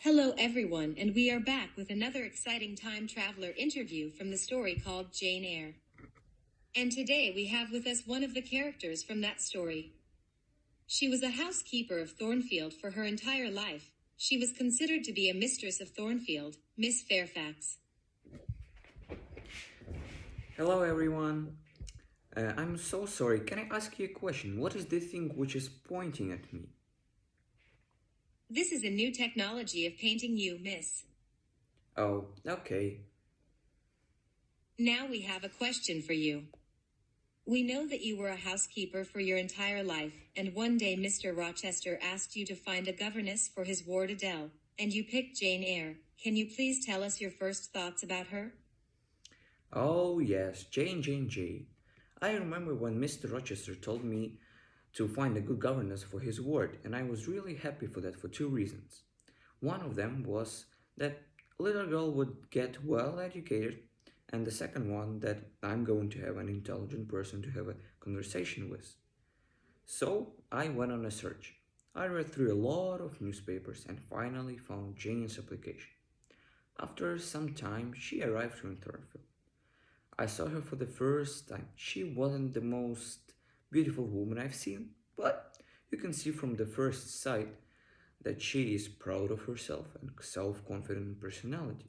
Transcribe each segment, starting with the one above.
Hello, everyone, and we are back with another exciting time traveler interview from the story called Jane Eyre. And today we have with us one of the characters from that story. She was a housekeeper of Thornfield for her entire life. She was considered to be a mistress of Thornfield, Miss Fairfax. Hello everyone. I'm so sorry. Can I ask you a question? What is the thing which is pointing at me? This is a new technology of painting you, miss. Oh, okay. Now we have a question for you. We know that you were a housekeeper for your entire life, and one day Mr. Rochester asked you to find a governess for his ward Adele, and you picked Jane Eyre. Can you please tell us your first thoughts about her? Oh yes, Jane. I remember when Mr. Rochester told me to find a good governess for his ward, and I was really happy for that for two reasons. One of them was that little girl would get well educated, and the second one that I'm going to have an intelligent person to have a conversation with. So I went on a search. I read through a lot of newspapers and finally found Jane's application. After some time, she arrived in Thornfield. I saw her for the first time. She wasn't the most beautiful woman I've seen, but you can see from the first sight that she is proud of herself and self-confident personality.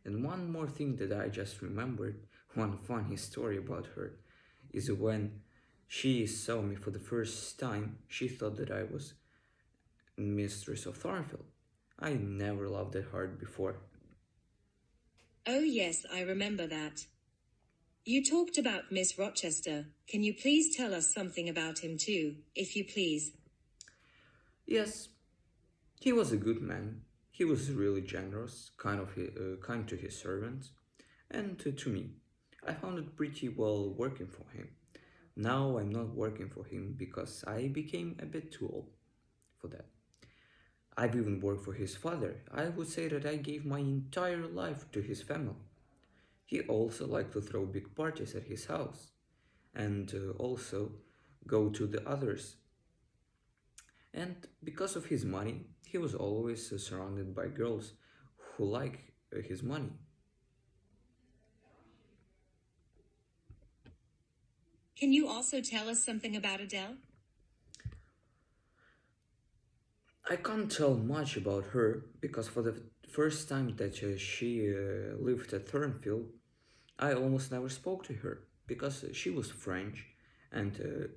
And one more thing that I just remembered, one funny story about her, is when she saw me for the first time, she thought that I was mistress of Thornfield. I never loved that hard before. Oh, yes, I remember that. You talked about Miss Rochester. Can you please tell us something about him too, if you please? Yes, he was a good man. He was really generous, kind to his servants, and to me. I found it pretty well working for him. Now I'm not working for him because I became a bit too old for that. I've even worked for his father. I would say that I gave my entire life to his family. He also liked to throw big parties at his house and also go to the others. And because of his money, he was always surrounded by girls who like his money. Can you also tell us something about Adele? I can't tell much about her because for the first time that she lived at Thornfield, I almost never spoke to her because she was French and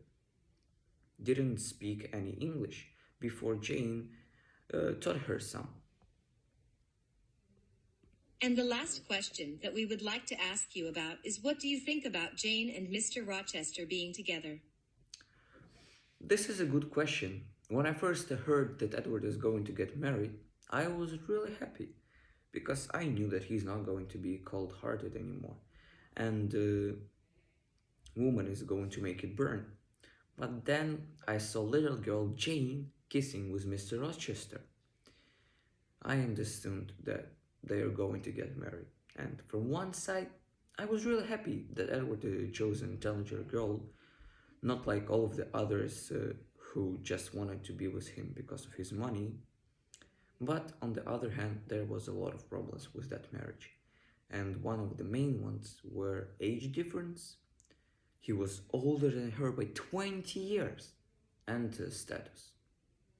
didn't speak any English before Jane taught her some. And the last question that we would like to ask you about is what do you think about Jane and Mr. Rochester being together? This is a good question. When I first heard that Edward is going to get married, I was really happy because I knew that he's not going to be cold hearted anymore and woman is going to make it burn. But then I saw little girl Jane kissing with Mr. Rochester. I understood that they are going to get married. And from one side, I was really happy that Edward chose an intelligent girl, not like all of the others who just wanted to be with him because of his money. But on the other hand, there was a lot of problems with that marriage. And one of the main ones were age difference. He was older than her by 20 years, and status.